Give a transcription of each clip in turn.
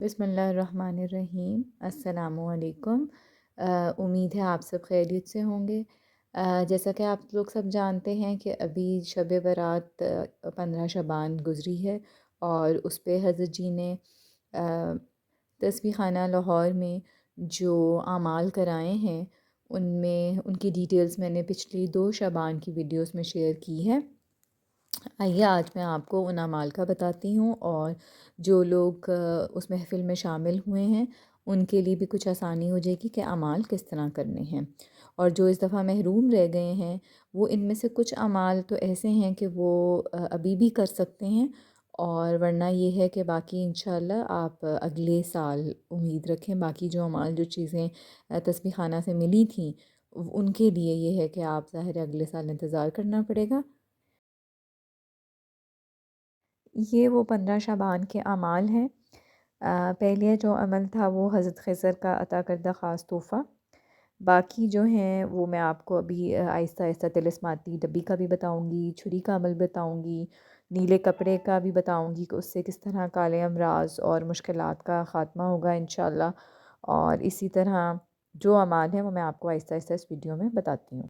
بسم اللہ الرحمن الرحیم۔ السلام علیکم۔ امید ہے آپ سب خیریت سے ہوں گے۔ جیسا کہ آپ لوگ سب جانتے ہیں کہ ابھی شب برات 15 شعبان گزری ہے، اور اس پہ حضرت جی نے تسبیح خانہ لاہور میں جو اعمال کرائے ہیں ان میں ان کی ڈیٹیلز میں نے پچھلی 2 شعبان کی ویڈیوز میں شیئر کی ہے۔ آئیے آج میں آپ کو ان اعمال کا بتاتی ہوں، اور جو لوگ اس محفل میں شامل ہوئے ہیں ان کے لیے بھی کچھ آسانی ہو جائے گی کہ اعمال کس طرح کرنے ہیں، اور جو اس دفعہ محروم رہ گئے ہیں وہ ان میں سے کچھ اعمال تو ایسے ہیں کہ وہ ابھی بھی کر سکتے ہیں، اور ورنہ یہ ہے کہ باقی انشاءاللہ آپ اگلے سال امید رکھیں۔ باقی جو اعمال جو چیزیں تسبیح خانہ سے ملی تھیں ان کے لیے یہ ہے کہ آپ ظاہر ہے اگلے سال انتظار کرنا پڑے گا۔ یہ وہ 15 شعبان کے اعمال ہیں۔ پہلے جو عمل تھا وہ حضرت خضر کا عطا کردہ خاص تحفہ۔ باقی جو ہیں وہ میں آپ کو ابھی آہستہ آہستہ طلسماتی ڈبی کا بھی بتاؤں گی، چھری کا عمل بتاؤں گی، نیلے کپڑے کا بھی بتاؤں گی کہ اس سے کس طرح کالے امراض اور مشکلات کا خاتمہ ہوگا انشاءاللہ، اور اسی طرح جو اعمال ہیں وہ میں آپ کو آہستہ آہستہ اس ویڈیو میں بتاتی ہوں۔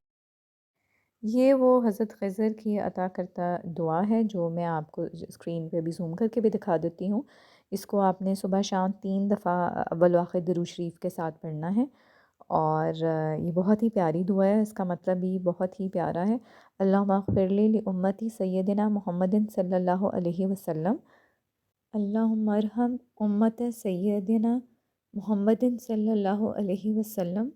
یہ وہ حضرت خضر کی عطا کرتا دعا ہے جو میں آپ کو اسکرین پہ بھی زوم کر کے بھی دکھا دیتی ہوں۔ اس کو آپ نے صبح شام 3 دفعہ اول و آخر درود شریف کے ساتھ پڑھنا ہے، اور یہ بہت ہی پیاری دعا ہے۔ اس کا مطلب بھی بہت ہی پیارا ہے۔ اللہم اغفر لی لامتی سیدنا محمد صلی اللہ علیہ وسلم، اللہم ارحم امت سیدنا محمد صلی اللہ علیہ وسلم،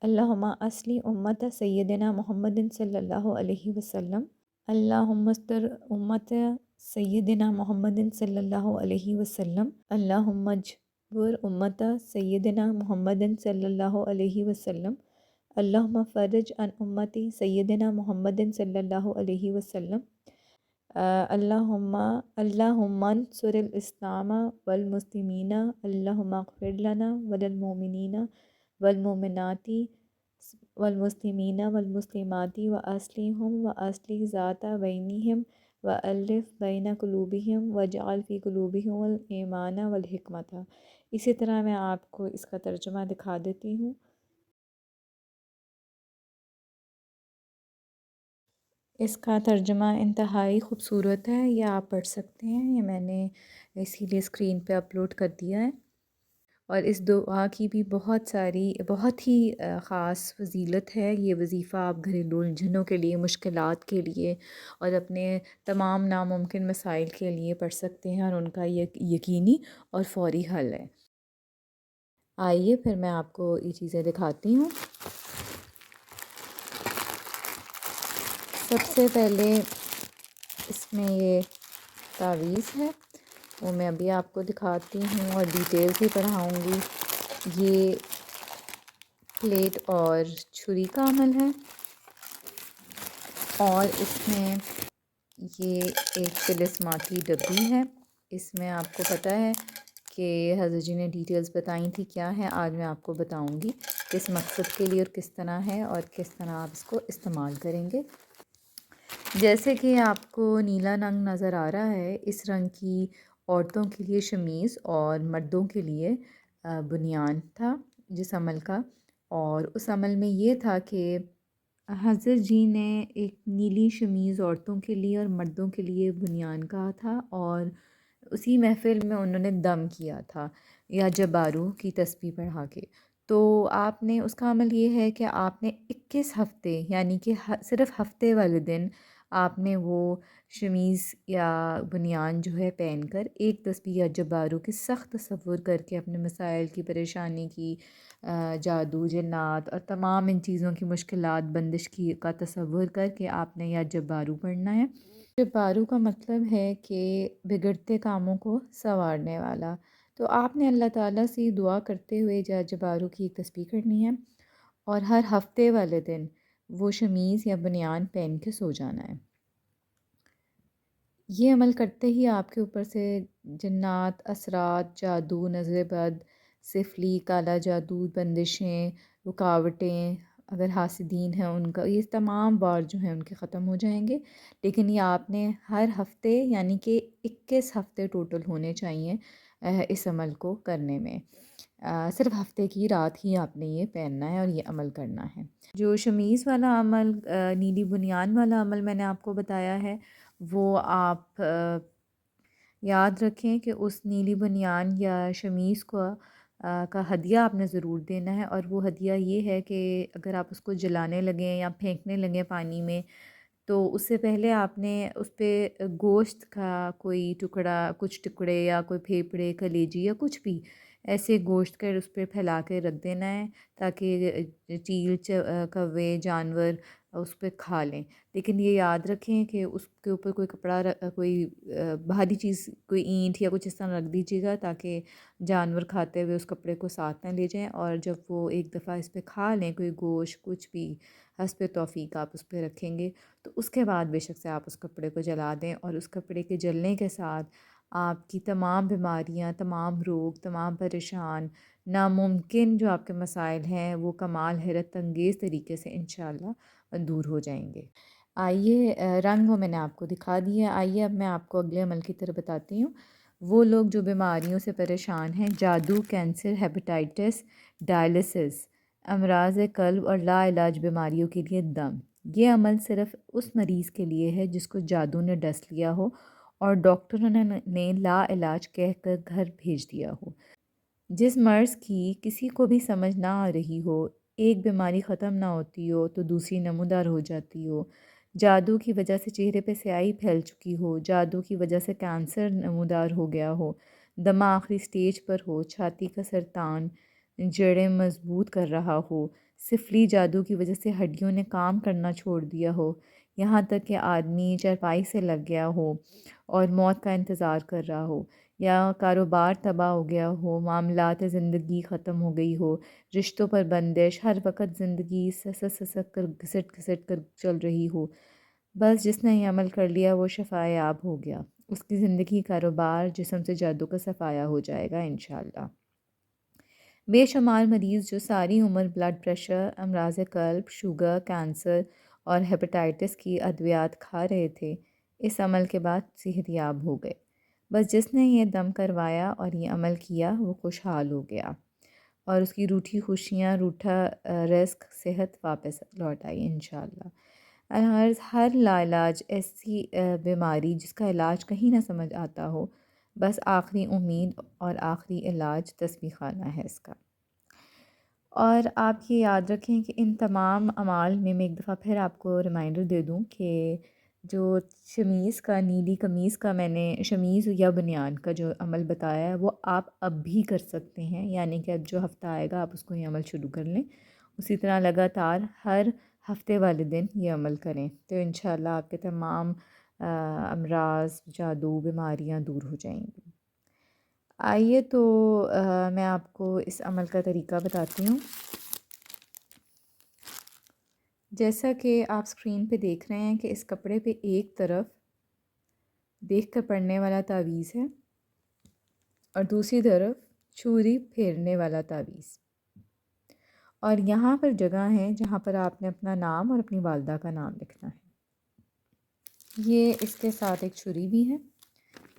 اللہم اصلی امت سیدنا محمد صلی اللہ علیہ وسلم، اللہم استر امت سیدنا محمد صلی اللہ علیہ وسلم، اللہم اجبر امت سیدنا محمد صلی اللہ علیہ وسلم، اللہم فرج عن امتی سیدنا محمد صلی اللہ علیہ وسلم، اللہم انصر الاسلام والمسلمین، اللہم اغفر لنا وللمؤمنین والمؤمنات والمسلمین والمسلمات واصلحهم واصلح ذات بینہم والف بین قلوبہم واجعل فی قلوبہم الایمان والحکمت۔ اسی طرح میں آپ کو اس کا ترجمہ دکھا دیتی ہوں۔ اس کا ترجمہ انتہائی خوبصورت ہے، یہ آپ پڑھ سکتے ہیں، یہ میں نے اسی لیے اسکرین پہ اپلوڈ کر دیا ہے۔ اور اس دعا کی بھی بہت ہی خاص فضیلت ہے۔ یہ وظیفہ آپ گھریلو الجھنوں کے لیے، مشکلات کے لیے اور اپنے تمام ناممکن مسائل کے لیے پڑھ سکتے ہیں، اور ان کا یہ یقینی اور فوری حل ہے۔ آئیے پھر میں آپ کو یہ چیزیں دکھاتی ہوں۔ سب سے پہلے اس میں یہ تعویذ ہے، وہ میں ابھی آپ کو دکھاتی ہوں اور ڈیٹیلز بھی پڑھاؤں گی۔ یہ پلیٹ اور چھری کا عمل ہے، اور اس میں یہ ایک طلسماتی ڈبی ہے۔ اس میں آپ کو پتہ ہے کہ حضرت جی نے ڈیٹیلز بتائی تھی کیا ہے، آج میں آپ کو بتاؤں گی کس مقصد کے لیے اور کس طرح ہے اور کس طرح آپ اس کو استعمال کریں گے۔ جیسے کہ آپ کو نیلا رنگ نظر آ رہا ہے، اس رنگ کی عورتوں کے لیے شمیز اور مردوں کے لیے بنیان تھا جس عمل کا، اور اس عمل میں یہ تھا کہ حضرت جی نے ایک نیلی شمیز عورتوں کے لیے اور مردوں کے لیے بنیان کہا تھا، اور اسی محفل میں انہوں نے دم کیا تھا یا جبارو کی تسبیح پڑھا کے۔ تو آپ نے اس کا عمل یہ ہے کہ آپ نے 21 ہفتے یعنی کہ صرف ہفتے والے دن آپ نے وہ شمیز یا بنیان جو ہے پہن کر ایک تسبیح یا جبارو کی سخت تصور کر کے اپنے مسائل کی، پریشانی کی، جادو جنات اور تمام ان چیزوں کی مشکلات بندش کی کا تصور کر کے آپ نے یا جبارو پڑھنا ہے۔ جبارو کا مطلب ہے کہ بگڑتے کاموں کو سنوارنے والا۔ تو آپ نے اللہ تعالیٰ سے یہ دعا کرتے ہوئے یا جبارو کی ایک تسبیح کرنی ہے، اور ہر ہفتے والے دن وہ شمیز یا بنیان پہن کے سو جانا ہے۔ یہ عمل کرتے ہی آپ کے اوپر سے جنات، اثرات، جادو، نظر بد، سفلی، کالا جادو، بندشیں، رکاوٹیں، اگر حاسدین ہیں ان کا، یہ تمام بار جو ہیں ان کے ختم ہو جائیں گے۔ لیکن یہ آپ نے ہر ہفتے یعنی کہ 21 ہفتے ٹوٹل ہونے چاہیے اس عمل کو کرنے میں۔ صرف ہفتے کی رات ہی آپ نے یہ پہننا ہے اور یہ عمل کرنا ہے۔ جو شمیز والا عمل، نیلی بنیان والا عمل میں نے آپ کو بتایا ہے، وہ آپ یاد رکھیں کہ اس نیلی بنیان یا شمیز کا ہدیہ آپ نے ضرور دینا ہے، اور وہ ہدیہ یہ ہے کہ اگر آپ اس کو جلانے لگیں یا پھینکنے لگیں پانی میں، تو اس سے پہلے آپ نے اس پہ گوشت کا کوئی ٹکڑا، کچھ ٹکڑے یا کوئی پھیپھڑے، کلیجی یا کچھ بھی ایسے گوشت کا اس پہ پھیلا کے رکھ دینا ہے، تاکہ چیل کوے جانور اس پہ کھا لیں۔ لیکن یہ یاد رکھیں کہ اس کے اوپر کوئی کپڑا کوئی بھاری چیز، کوئی اینٹ یا کچھ اس طرح رکھ دیجیے گا، تاکہ جانور کھاتے ہوئے اس کپڑے کو ساتھ نہ لے جائیں، اور جب وہ ایک دفعہ اس پہ کھا لیں کوئی گوشت کچھ بھی، حسب توفیق آپ اس پہ رکھیں گے، تو اس کے بعد بے شک سے آپ اس کپڑے کو جلا دیں، اور اس کپڑے کے جلنے کے ساتھ آپ کی تمام بیماریاں، تمام روگ، تمام پریشان ناممکن جو آپ کے مسائل ہیں، وہ کمال حیرت انگیز طریقے سے انشاءاللہ دور ہو جائیں گے۔ آئیے رنگ وہ میں نے آپ کو دکھا دیا، آئیے اب میں آپ کو اگلے عمل کی طرف بتاتی ہوں۔ وہ لوگ جو بیماریوں سے پریشان ہیں، جادو، کینسر، ہیپاٹائٹس، ڈائلسس، امراض قلب اور لا علاج بیماریوں کے لیے دم، یہ عمل صرف اس مریض کے لیے ہے جس کو جادو نے ڈس لیا ہو اور ڈاکٹروں نے لا علاج کہہ کر گھر بھیج دیا ہو۔ جس مرض کی کسی کو بھی سمجھ نہ آ رہی ہو، ایک بیماری ختم نہ ہوتی ہو تو دوسری نمودار ہو جاتی ہو، جادو کی وجہ سے چہرے پہ سیاہی پھیل چکی ہو، جادو کی وجہ سے کینسر نمودار ہو گیا ہو، دمہ آخری سٹیج پر ہو، چھاتی کا سرطان جڑیں مضبوط کر رہا ہو، سفلی جادو کی وجہ سے ہڈیوں نے کام کرنا چھوڑ دیا ہو، یہاں تک کہ آدمی چارپائی سے لگ گیا ہو اور موت کا انتظار کر رہا ہو، یا کاروبار تباہ ہو گیا ہو، معاملات زندگی ختم ہو گئی ہو، رشتوں پر بندش، ہر وقت زندگی سسک کر گھسٹ گھسٹ کر چل رہی ہو، بس جس نے یہ عمل کر لیا وہ شفا یاب ہو گیا، اس کی زندگی، کاروبار، جسم سے جادو کا صفایا ہو جائے گا انشاءاللہ۔ بے شمار مریض جو ساری عمر بلڈ پریشر، امراض قلب، شوگر، کینسر اور ہیپاٹائٹس کی ادویات کھا رہے تھے، اس عمل کے بعد صحت یاب ہو گئے۔ بس جس نے یہ دم کروایا اور یہ عمل کیا وہ خوشحال ہو گیا، اور اس کی روٹھی خوشیاں، روٹھا رزق، صحت واپس لوٹ آئی انشاءاللہ۔ ہر لا علاج ایسی بیماری جس کا علاج کہیں نہ سمجھ آتا ہو، بس آخری امید اور آخری علاج تسبیح خانہ ہے اس کا۔ اور آپ یہ یاد رکھیں کہ ان تمام اعمال میں ایک دفعہ پھر آپ کو ریمائنڈر دے دوں کہ جو شمیز کا، نیلی قمیص کا میں نے شمیز یا بنیان کا جو عمل بتایا ہے، وہ آپ اب بھی کر سکتے ہیں، یعنی کہ اب جو ہفتہ آئے گا آپ اس کو یہ عمل شروع کر لیں، اسی طرح لگاتار ہر ہفتے والے دن یہ عمل کریں، تو انشاءاللہ آپ کے تمام امراض، جادو، بیماریاں دور ہو جائیں گی۔ آئیے تو میں آپ کو اس عمل کا طریقہ بتاتی ہوں۔ جیسا کہ آپ اسکرین پہ دیکھ رہے ہیں کہ اس کپڑے پہ ایک طرف دیکھ کر پڑھنے والا تعویذ ہے اور دوسری طرف چھری پھیرنے والا تعویذ، اور یہاں پر جگہ ہے جہاں پر آپ نے اپنا نام اور اپنی والدہ کا نام لکھنا ہے۔ یہ اس کے ساتھ ایک چھری بھی ہے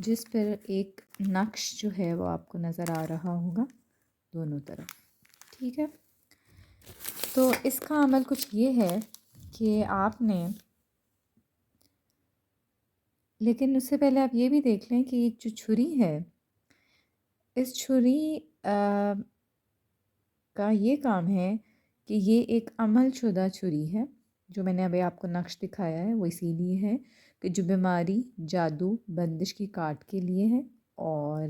جس پر ایک نقش جو ہے وہ آپ کو نظر آ رہا ہوگا دونوں طرف، ٹھیک ہے؟ تو اس کا عمل کچھ یہ ہے کہ آپ نے، لیکن اس سے پہلے آپ یہ بھی دیکھ لیں کہ ایک جو چھری ہے، اس چھری کا یہ کام ہے کہ یہ ایک عمل شدہ چھری ہے، جو میں نے ابھی آپ کو نقش دکھایا ہے وہ اسی لیے ہے کہ جو بیماری، جادو، بندش کی کاٹ کے لیے ہے، اور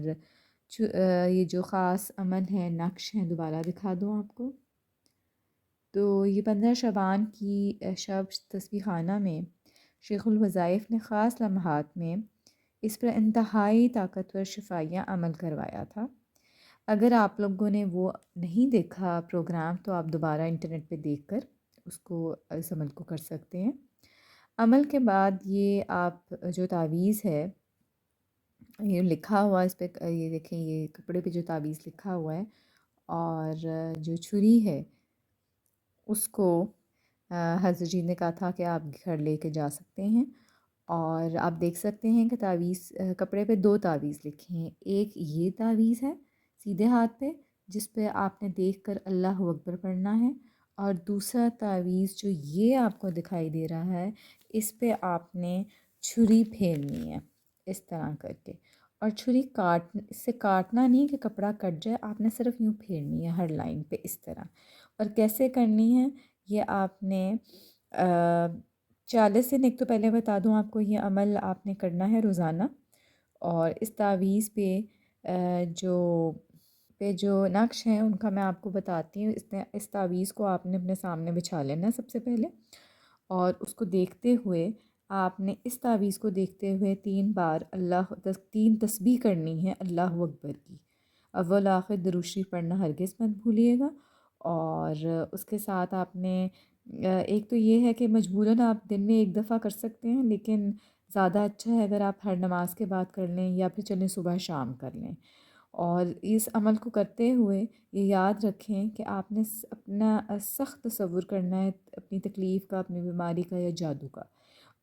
یہ جو خاص عمل ہے، نقش ہیں، دوبارہ دکھا دوں آپ کو، تو یہ 15 شعبان کی شب تسبیح خانہ میں شیخ الوظائف نے خاص لمحات میں اس پر انتہائی طاقتور شفائیہ عمل کروایا تھا۔ اگر آپ لوگوں نے وہ نہیں دیکھا پروگرام تو آپ دوبارہ انٹرنیٹ پہ دیکھ کر اس عمل کو کر سکتے ہیں۔ عمل کے بعد یہ آپ جو تعویذ ہے، یہ لکھا ہوا اس پہ، یہ دیکھیں یہ کپڑے پہ جو تعویذ لکھا ہوا ہے، اور جو چھری ہے اس کو حضرت جی نے کہا تھا کہ آپ گھر لے کے جا سکتے ہیں، اور آپ دیکھ سکتے ہیں کہ تعویذ کپڑے پہ 2 تعویذ لکھے ہیں. ایک یہ تعویذ ہے سیدھے ہاتھ پہ جس پہ آپ نے دیکھ کر اللہ اکبر پڑھنا ہے، اور دوسرا تعویذ جو یہ آپ کو دکھائی دے رہا ہے اس پہ آپ نے چھری پھیرنی ہے اس طرح کر کے. اور چھری اس سے کاٹنا نہیں کہ کپڑا کٹ جائے، آپ نے صرف یوں پھیرنی ہے ہر لائن پہ اس طرح. اور کیسے کرنی ہے یہ آپ نے 40 دن، ایک تو پہلے بتا دوں آپ کو یہ عمل آپ نے کرنا ہے روزانہ. اور اس تعویذ پہ جو نقش ہیں ان کا میں آپ کو بتاتی ہوں. اس تعویذ کو آپ نے اپنے سامنے بچھا لینا ہے سب سے پہلے، اور اس کو دیکھتے ہوئے آپ نے اس تعویذ کو دیکھتے ہوئے 3 بار 3 تسبیح کرنی ہے اللہ اکبر کی. اول آخر درود شریف پڑھنا ہرگز مت بھولیے گا. اور اس کے ساتھ آپ نے ایک تو یہ ہے کہ مجبوراً آپ دن میں ایک دفعہ کر سکتے ہیں، لیکن زیادہ اچھا ہے اگر آپ ہر نماز کے بعد کر لیں یا پھر چلیں صبح شام کر لیں. اور اس عمل کو کرتے ہوئے یہ یاد رکھیں کہ آپ نے اپنا سخت تصور کرنا ہے اپنی تکلیف کا، اپنی بیماری کا یا جادو کا.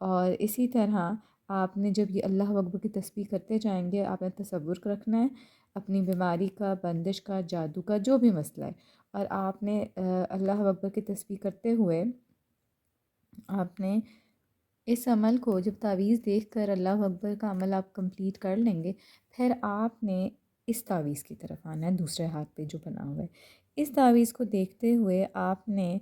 اور اسی طرح آپ نے جب یہ اللہ اکبر کی تسبیح کرتے جائیں گے آپ نے تصور رکھنا ہے اپنی بیماری کا، بندش کا، جادو کا، جو بھی مسئلہ ہے. اور آپ نے اللہ اکبر کی تسبیح کرتے ہوئے آپ نے اس عمل کو جب تعویذ دیکھ کر اللہ اکبر کا عمل آپ کمپلیٹ کر لیں گے، پھر آپ نے اس تعویذ کی طرف آنا ہے دوسرے ہاتھ پہ جو بنا ہوا ہے. اس تعویذ کو دیکھتے ہوئے آپ نے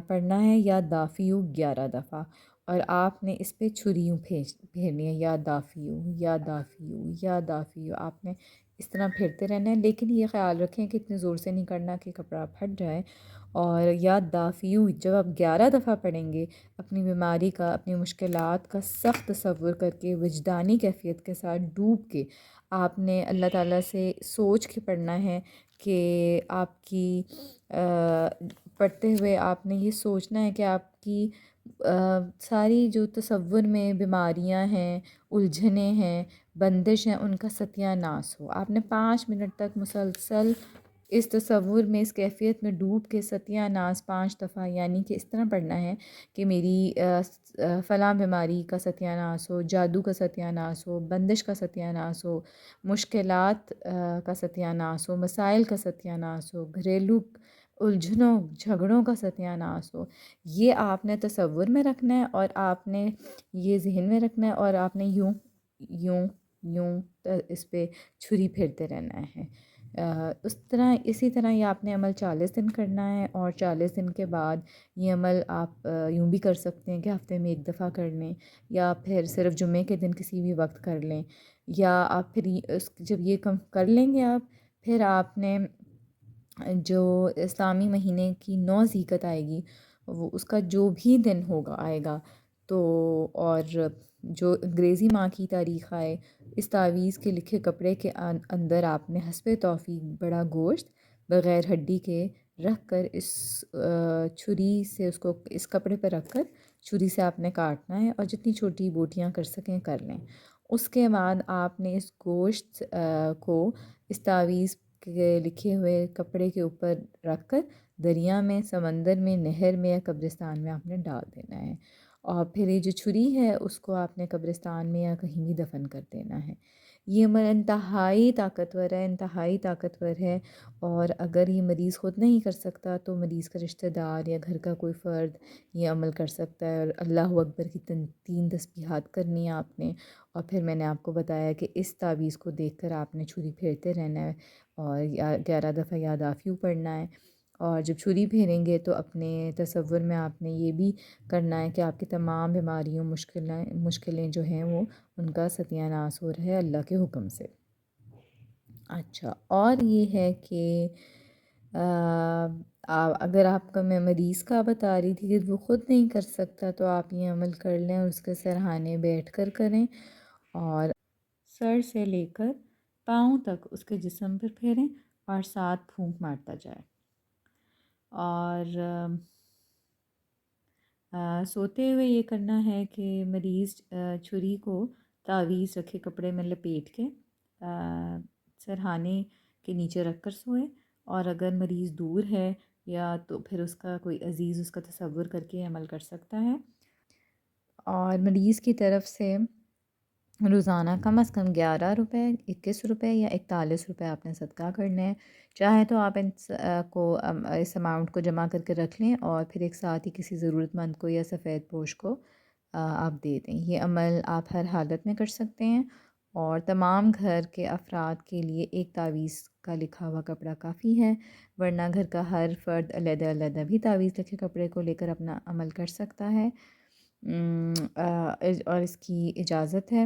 پڑھنا ہے یا دافیو 11 دفعہ، اور آپ نے اس پہ چھریوں پھیرنی ہے یا دافیو یا دافیو یا دافیو. آپ نے اس طرح پھیرتے رہنا ہے، لیکن یہ خیال رکھیں کہ اتنے زور سے نہیں کرنا کہ کپڑا پھٹ جائے. اور یا دافیو جب آپ 11 دفعہ پڑھیں گے اپنی بیماری کا، اپنی مشکلات کا سخت تصور کر کے وجدانی کیفیت کے ساتھ ڈوب کے آپ نے اللہ تعالیٰ سے سوچ کے پڑھنا ہے کہ آپ کی پڑھتے ہوئے آپ نے یہ سوچنا ہے کہ آپ کی ساری جو تصور میں بیماریاں ہیں، الجھنیں ہیں، بندش ہیں، ان کا ستیہ ناس ہو. آپ نے 5 منٹ تک مسلسل اس تصور میں، اس کیفیت میں ڈوب کے ستیہ ناس 5 دفعہ، یعنی کہ اس طرح پڑھنا ہے کہ میری فلاں بیماری کا ستیہ ناس ہو، جادو کا ستیہ ناس ہو، بندش کا ستیہ ناس ہو، مشکلات کا ستیہ ناس ہو، مسائل کا ستیہ ناس ہو، گھریلو الجھنوں جھگڑوں کا ستیہ ناس ہو. یہ آپ نے تصور میں رکھنا ہے اور آپ نے یہ ذہن میں رکھنا ہے، اور آپ نے یوں یوں یوں اس پہ چھری پھیرتے رہنا ہے. اسی طرح یہ آپ نے عمل 40 دن کرنا ہے. اور 40 دن کے بعد یہ عمل آپ یوں بھی کر سکتے ہیں کہ ہفتے میں 1 دفعہ کر لیں، یا پھر صرف جمعے کے دن کسی بھی وقت کر لیں. یا آپ پھر جب یہ کر لیں گے آپ، پھر آپ نے جو اسلامی مہینے کی 9 ذی القعدہ آئے گی، وہ اس کا جو بھی دن آئے گا تو، اور جو انگریزی ماہ کی تاریخ آئے، اس تعویذ کے لکھے کپڑے کے اندر آپ نے حسب توفیق بڑا گوشت بغیر ہڈی کے رکھ کر اس چھری سے اس کپڑے پہ رکھ کر چھری سے آپ نے کاٹنا ہے، اور جتنی چھوٹی بوٹیاں کر سکیں کر لیں. اس کے بعد آپ نے اس گوشت کو اس تعویذ کے لکھے ہوئے کپڑے کے اوپر رکھ کر دریا میں، سمندر میں، نہر میں یا قبرستان میں آپ نے ڈال دینا ہے. اور پھر یہ جو چھری ہے اس کو آپ نے قبرستان میں یا کہیں بھی دفن کر دینا ہے. یہ عمل انتہائی طاقتور ہے، انتہائی طاقتور ہے. اور اگر یہ مریض خود نہیں کر سکتا تو مریض کا رشتہ دار یا گھر کا کوئی فرد یہ عمل کر سکتا ہے. اور اللہ اکبر کی 3 تسبیحات کرنی ہے آپ نے. اور پھر میں نے آپ کو بتایا کہ اس تعویذ کو دیکھ کر آپ نے چھری پھیرتے رہنا ہے، اور 11 دفعہ یا دافیو پڑھنا ہے. اور جب چھری پھیریں گے تو اپنے تصور میں آپ نے یہ بھی کرنا ہے کہ آپ کی تمام بیماریوں، مشکلیں جو ہیں وہ ان کا ستیہ ناس ہو رہا ہے اللہ کے حکم سے. اچھا، اور یہ ہے کہ اگر آپ کا، میں مریض کا بتا رہی تھی کہ وہ خود نہیں کر سکتا، تو آپ یہ عمل کر لیں اور اس کے سرہانے بیٹھ کر کریں، اور سر سے لے کر پاؤں تک اس کے جسم پر پھیریں اور 7 پھونک مارتا جائے. اور سوتے ہوئے یہ کرنا ہے کہ مریض چھری کو تعویذ رکھے کپڑے میں لپیٹ کے سرہانے کے نیچے رکھ کر سوئے. اور اگر مریض دور ہے یا تو پھر اس کا کوئی عزیز اس کا تصور کر کے عمل کر سکتا ہے. اور مریض کی طرف سے روزانہ کم از کم 11 روپے، 21 روپے یا 41 روپے آپ نے صدقہ کرنے ہیں۔ چاہے تو آپ اس اماؤنٹ کو جمع کر کے رکھ لیں اور پھر ایک ساتھ ہی کسی ضرورت مند کو یا سفید پوش کو آپ دے دیں۔ یہ عمل آپ ہر حالت میں کر سکتے ہیں، اور تمام گھر کے افراد کے لیے ایک تعویذ کا لکھا ہوا کپڑا کافی ہے، ورنہ گھر کا ہر فرد علیحدہ علیحدہ بھی تعویذ لکھے کپڑے کو لے کر اپنا عمل کر سکتا ہے، اور اس کی اجازت ہے۔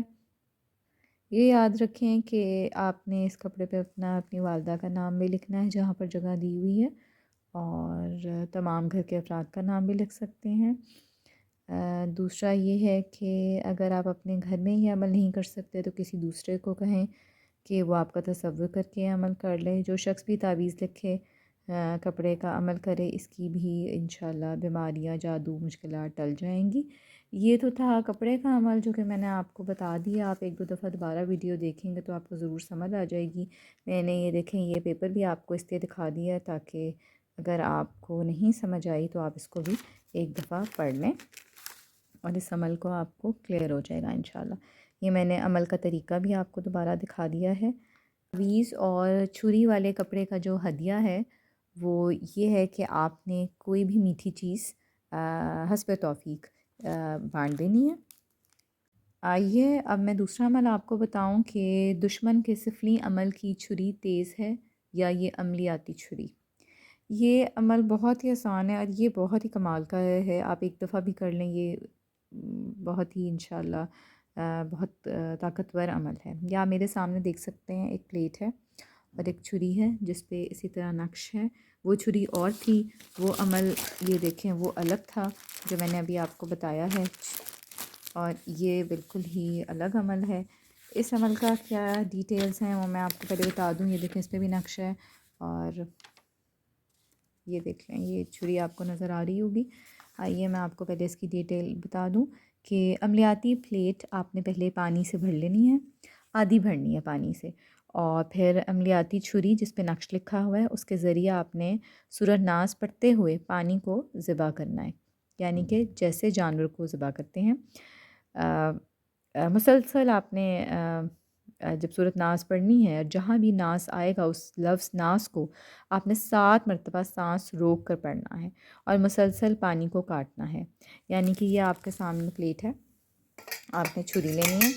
یہ یاد رکھیں کہ آپ نے اس کپڑے پہ اپنی والدہ کا نام بھی لکھنا ہے جہاں پر جگہ دی ہوئی ہے، اور تمام گھر کے افراد کا نام بھی لکھ سکتے ہیں۔ دوسرا یہ ہے کہ اگر آپ اپنے گھر میں ہی عمل نہیں کر سکتے تو کسی دوسرے کو کہیں کہ وہ آپ کا تصور کر کے عمل کر لے۔ جو شخص بھی تعویذ لکھے کپڑے کا عمل کرے، اس کی بھی انشاءاللہ بیماریاں، جادو، مشکلات ٹل جائیں گی۔ یہ تو تھا کپڑے کا عمل جو کہ میں نے آپ کو بتا دیا۔ آپ ایک دو دفعہ دوبارہ ویڈیو دیکھیں گے تو آپ کو ضرور سمجھ آ جائے گی۔ میں نے یہ دیکھیں، یہ پیپر بھی آپ کو اس لیے دکھا دیا ہے تاکہ اگر آپ کو نہیں سمجھ آئی تو آپ اس کو بھی ایک دفعہ پڑھ لیں اور اس عمل کو آپ کو کلیئر ہو جائے گا انشاءاللہ۔ یہ میں نے عمل کا طریقہ بھی آپ کو دوبارہ دکھا دیا ہے۔ تعویذ اور چھری والے کپڑے کا جو ہدیہ ہے وہ یہ ہے کہ آپ نے کوئی بھی میٹھی چیز حسب توفیق بانٹ دینی ہے۔ آئیے اب میں دوسرا عمل آپ کو بتاؤں کہ دشمن کے سفلی عمل کی چھری تیز ہے یا یہ عملیاتی چھری۔ یہ عمل بہت ہی آسان ہے اور یہ بہت ہی کمال کا ہے۔ آپ ایک دفعہ بھی کر لیں، یہ بہت ہی انشاءاللہ بہت طاقتور عمل ہے۔ یا میرے سامنے دیکھ سکتے ہیں، ایک پلیٹ ہے اور ایک چھری ہے جس پہ اسی طرح نقش ہے۔ وہ چھری اور تھی، وہ عمل یہ دیکھیں وہ الگ تھا جو میں نے ابھی آپ کو بتایا ہے، اور یہ بالکل ہی الگ عمل ہے۔ اس عمل کا کیا ڈیٹیلز ہیں وہ میں آپ کو پہلے بتا دوں۔ یہ دیکھیں، اس پہ بھی نقش ہے، اور یہ دیکھ لیں، یہ چھری آپ کو نظر آ رہی ہوگی۔ آئیے میں آپ کو پہلے اس کی ڈیٹیل بتا دوں کہ عملیاتی پلیٹ آپ نے پہلے پانی سے بھر لینی ہے، آدھی بھرنی ہے پانی سے، اور پھر عملیاتی چھری جس پہ نقش لکھا ہوا ہے اس کے ذریعے آپ نے سورہ ناس پڑھتے ہوئے پانی کو ذبح کرنا ہے، یعنی کہ جیسے جانور کو ذبح کرتے ہیں۔ مسلسل آپ نے جب سورۃ ناس پڑھنی ہے، جہاں بھی ناس آئے گا اس لفظ ناس کو آپ نے 7 مرتبہ سانس روک کر پڑھنا ہے اور مسلسل پانی کو کاٹنا ہے۔ یعنی کہ یہ آپ کے سامنے پلیٹ ہے، آپ نے چھری لینی ہے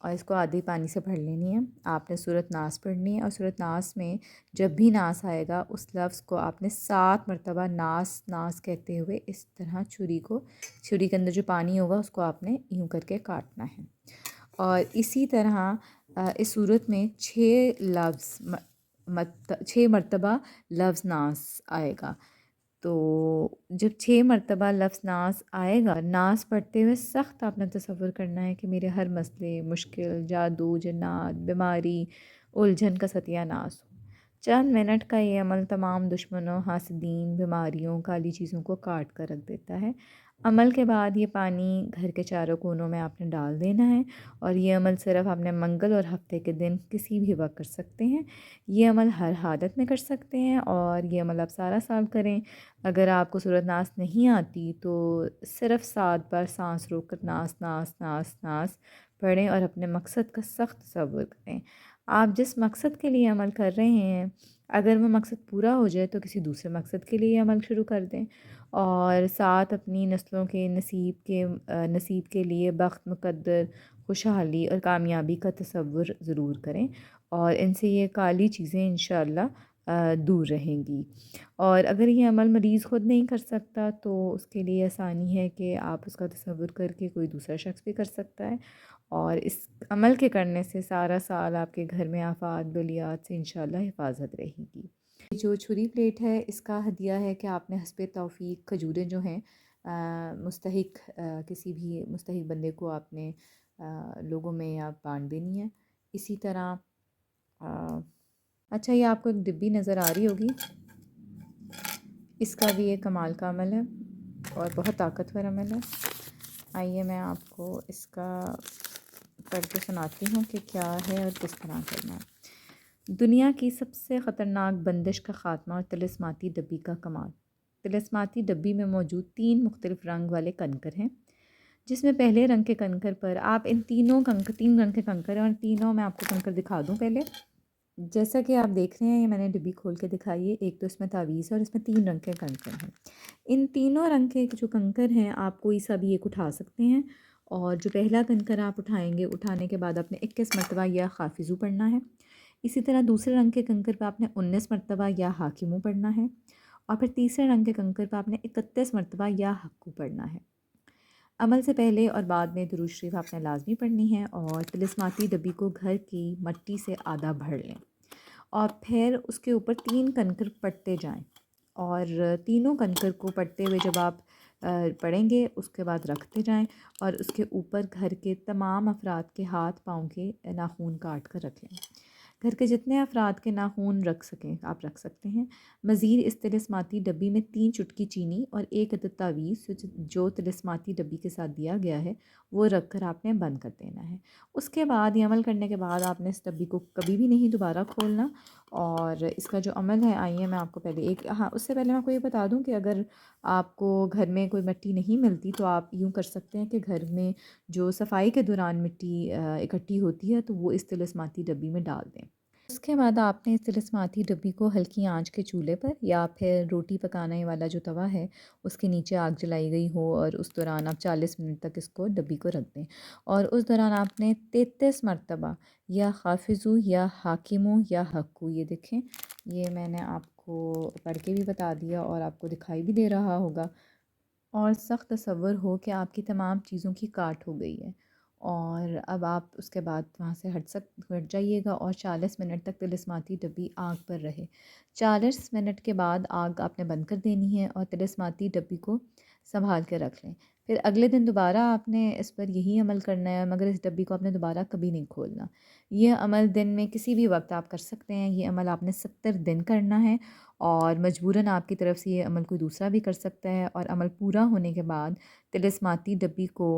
اور اس کو آدھی پانی سے بھر لینی ہے۔ آپ نے سورۃ ناس پڑھنی ہے اور سورۃ ناس میں جب بھی ناس آئے گا اس لفظ کو آپ نے 7 مرتبہ ناس ناس کہتے ہوئے اس طرح چھری کے اندر جو پانی ہوگا اس کو آپ نے یوں کر کے کاٹنا ہے۔ اور اسی طرح اس صورت میں 6 مرتبہ لفظ ناس آئے گا۔ تو جب 6 مرتبہ لفظ ناس آئے گا، ناس پڑھتے ہوئے سخت آپ نے تصور کرنا ہے کہ میرے ہر مسئلے، مشکل، جادو، جنات، بیماری، الجھن کا ستیہ ناس ہو۔ چند منٹ کا یہ عمل تمام دشمنوں، حاسدین، بیماریوں، کالی چیزوں کو کاٹ کر رکھ دیتا ہے۔ عمل کے بعد یہ پانی گھر کے چاروں کونوں میں آپ نے ڈال دینا ہے، اور یہ عمل صرف آپ نے منگل اور ہفتے کے دن کسی بھی وقت کر سکتے ہیں۔ یہ عمل ہر حالت میں کر سکتے ہیں، اور یہ عمل آپ سارا سال کریں۔ اگر آپ کو سورۃ ناس نہیں آتی تو صرف 7 بار سانس روک کر ناس ناس ناس ناس پڑھیں اور اپنے مقصد کا سخت تصور کریں۔ آپ جس مقصد کے لیے عمل کر رہے ہیں، اگر وہ مقصد پورا ہو جائے تو کسی دوسرے مقصد کے لیے عمل شروع کر دیں، اور ساتھ اپنی نسلوں کے نصیب کے لیے بخت، مقدر، خوشحالی اور کامیابی کا تصور ضرور کریں، اور ان سے یہ کالی چیزیں انشاءاللہ دور رہیں گی۔ اور اگر یہ عمل مریض خود نہیں کر سکتا تو اس کے لیے آسانی ہے کہ آپ اس کا تصور کر کے کوئی دوسرا شخص بھی کر سکتا ہے، اور اس عمل کے کرنے سے سارا سال آپ کے گھر میں آفات بلیات سے انشاءاللہ حفاظت رہے گی۔ جو چھری پلیٹ ہے اس کا ہدیہ ہے کہ آپ نے حسب توفیق کھجوریں جو ہیں مستحق کسی بھی مستحق بندے کو آپ نے لوگوں میں آپ بانٹ دینی ہے۔ اسی طرح اچھا، یہ آپ کو ایک ڈبی نظر آ رہی ہوگی، اس کا بھی ایک کمال کا عمل ہے اور بہت طاقتور عمل ہے۔ آئیے میں آپ کو اس کا پڑھ کے سناتی ہوں کہ کیا ہے اور کس طرح کرنا ہے۔ دنیا کی سب سے خطرناک بندش کا خاتمہ اور طلسماتی ڈبی کا کمال۔ طلسماتی ڈبی میں موجود 3 مختلف رنگ والے کنکر ہیں جس میں پہلے رنگ کے کنکر پر آپ ان تین رنگ کے کنکر ہیں، اور تینوں میں آپ کو کنکر دکھا دوں پہلے. جیسا کہ آپ دیکھ رہے ہیں، یہ میں نے ڈبی کھول کے دکھائی ہے. ایک تو اس میں تعویذ ہے اور اس میں 3 رنگ کے کنکر ہیں. ان تینوں رنگ کے جو کنکر ہیں آپ کوئی سا بھی ایک اٹھا سکتے ہیں، اور جو پہلا کنکر آپ اٹھائیں گے، اٹھانے کے بعد آپ نے 21 مرتبہ یا حافظو پڑھنا ہے. اسی طرح دوسرے رنگ کے کنکر پہ آپ نے 19 مرتبہ یا حاکمو پڑھنا ہے، اور پھر تیسرے رنگ کے کنکر پہ آپ نے 31 مرتبہ یا حقو پڑھنا ہے. عمل سے پہلے اور بعد میں درود شریف آپ نے لازمی پڑھنی ہے، اور طلسماتی ڈبی کو گھر کی مٹی سے آدھا بھر لیں، اور پھر اس کے اوپر 3 کنکر پڑھتے جائیں، اور تینوں کنکر کو پڑھتے ہوئے جب آپ پڑھیں گے اس کے بعد رکھتے جائیں، اور اس کے اوپر گھر کے تمام افراد کے ہاتھ پاؤں کے ناخون کاٹ کر رکھ لیں. گھر کے جتنے افراد کے ناخون رکھ سکیں آپ رکھ سکتے ہیں. مزید اس طلسماتی ڈبی میں 3 چٹکی چینی اور 1 عدد تعویذ جو طلسماتی ڈبی کے ساتھ دیا گیا ہے وہ رکھ کر آپ نے بند کر دینا ہے. اس کے بعد یہ عمل کرنے کے بعد آپ نے اس ڈبی کو کبھی بھی نہیں دوبارہ کھولنا. اور اس کا جو عمل ہے، آئیے میں آپ کو پہلے اس سے پہلے میں آپ کو یہ بتا دوں کہ اگر آپ کو گھر میں کوئی مٹی نہیں ملتی تو آپ یوں کر سکتے ہیں کہ گھر میں جو صفائی کے دوران مٹی اکٹھی ہوتی ہے تو وہ اس طلسماتی ڈبی میں ڈال دیں. اس کے بعد آپ نے اس طلسماتی ڈبی کو ہلکی آنچ کے چولہے پر یا پھر روٹی پکانے والا جو توا ہے اس کے نیچے آگ جلائی گئی ہو، اور اس دوران آپ 40 منٹ تک اس کو ڈبی کو رکھ دیں. اور اس دوران آپ نے 33 مرتبہ یا حافظو یا حاکمو یا حقو، یہ دیکھیں یہ میں نے آپ کو پڑھ کے بھی بتا دیا اور آپ کو دکھائی بھی دے رہا ہوگا. اور سخت تصور ہو کہ آپ کی تمام چیزوں کی کاٹ ہو گئی ہے، اور اب آپ اس کے بعد وہاں سے ہٹ جائیے گا، اور 40 منٹ تک طلسماتی ڈبی آگ پر رہے. 40 منٹ کے بعد آگ آپ نے بند کر دینی ہے، اور طلسماتی ڈبی کو سنبھال کے رکھ لیں. پھر اگلے دن دوبارہ آپ نے اس پر یہی عمل کرنا ہے، مگر اس ڈبی کو آپ نے دوبارہ کبھی نہیں کھولنا. یہ عمل دن میں کسی بھی وقت آپ کر سکتے ہیں. یہ عمل آپ نے 70 دن کرنا ہے، اور مجبوراً آپ کی طرف سے یہ عمل کوئی دوسرا بھی کر سکتا ہے. اور عمل پورا ہونے کے بعد طلسماتی ڈبی کو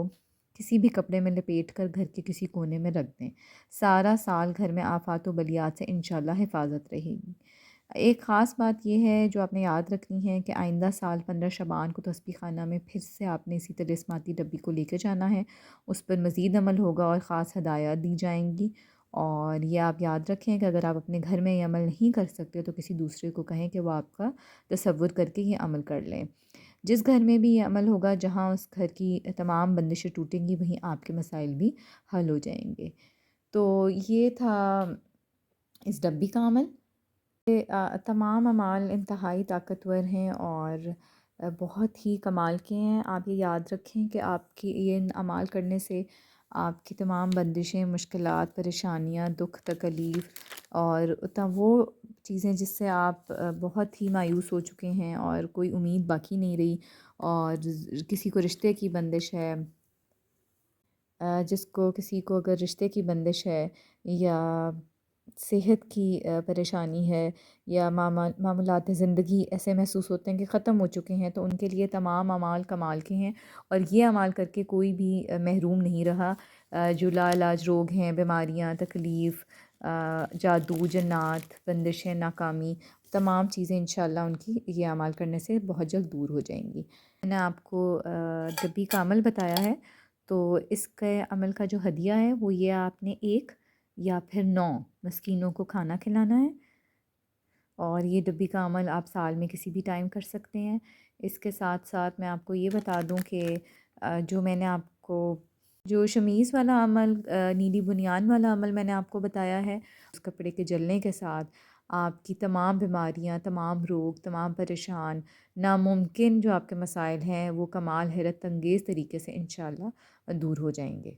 کسی بھی کپڑے میں لپیٹ کر گھر کے کسی کونے میں رکھ دیں. سارا سال گھر میں آفات و بلیات سے انشاءاللہ حفاظت رہے گی. ایک خاص بات یہ ہے جو آپ نے یاد رکھنی ہے کہ آئندہ سال 15 شعبان کو تسبیح خانہ میں پھر سے آپ نے اسی طلسماتی ڈبی کو لے کے جانا ہے. اس پر مزید عمل ہوگا اور خاص ہدایات دی جائیں گی. اور یہ آپ یاد رکھیں کہ اگر آپ اپنے گھر میں یہ عمل نہیں کر سکتے تو کسی دوسرے کو کہیں کہ وہ آپ کا تصور کر کے یہ عمل کر لیں. جس گھر میں بھی یہ عمل ہوگا، جہاں اس گھر کی تمام بندشیں ٹوٹیں گی، وہیں آپ کے مسائل بھی حل ہو جائیں گے. تو یہ تھا اس ڈبی کا عمل. تمام اعمال انتہائی طاقتور ہیں اور بہت ہی کمال کے ہیں. آپ یہ یاد رکھیں کہ آپ کی یہ اعمال کرنے سے آپ کی تمام بندشیں، مشکلات، پریشانیاں، دکھ تکلیف اور وہ چیزیں جس سے آپ بہت ہی مایوس ہو چکے ہیں اور کوئی امید باقی نہیں رہی، اور کسی کو رشتے کی بندش ہے، کسی کو اگر رشتے کی بندش ہے یا صحت کی پریشانی ہے یا معاملات زندگی ایسے محسوس ہوتے ہیں کہ ختم ہو چکے ہیں، تو ان کے لیے تمام اعمال کمال کے ہیں. اور یہ اعمال کر کے کوئی بھی محروم نہیں رہا. جو لا علاج روگ ہیں، بیماریاں، تکلیف، جادو، جنات، بندشیں، ناکامی، تمام چیزیں انشاءاللہ ان کی یہ اعمال کرنے سے بہت جلد دور ہو جائیں گی. میں نے آپ کو ڈبی کا عمل بتایا ہے، تو اس کے عمل کا جو ہدیہ ہے وہ یہ آپ نے 1 یا پھر 9 مسکینوں کو کھانا کھلانا ہے. اور یہ ڈبی کا عمل آپ سال میں کسی بھی ٹائم کر سکتے ہیں. اس کے ساتھ ساتھ میں آپ کو یہ بتا دوں کہ جو میں نے آپ کو جو شمیز والا عمل، نیلی بنیان والا عمل میں نے آپ کو بتایا ہے، اس کپڑے کے جلنے کے ساتھ آپ کی تمام بیماریاں، تمام روگ، تمام پریشان، ناممکن جو آپ کے مسائل ہیں وہ کمال حیرت انگیز طریقے سے انشاءاللہ دور ہو جائیں گے.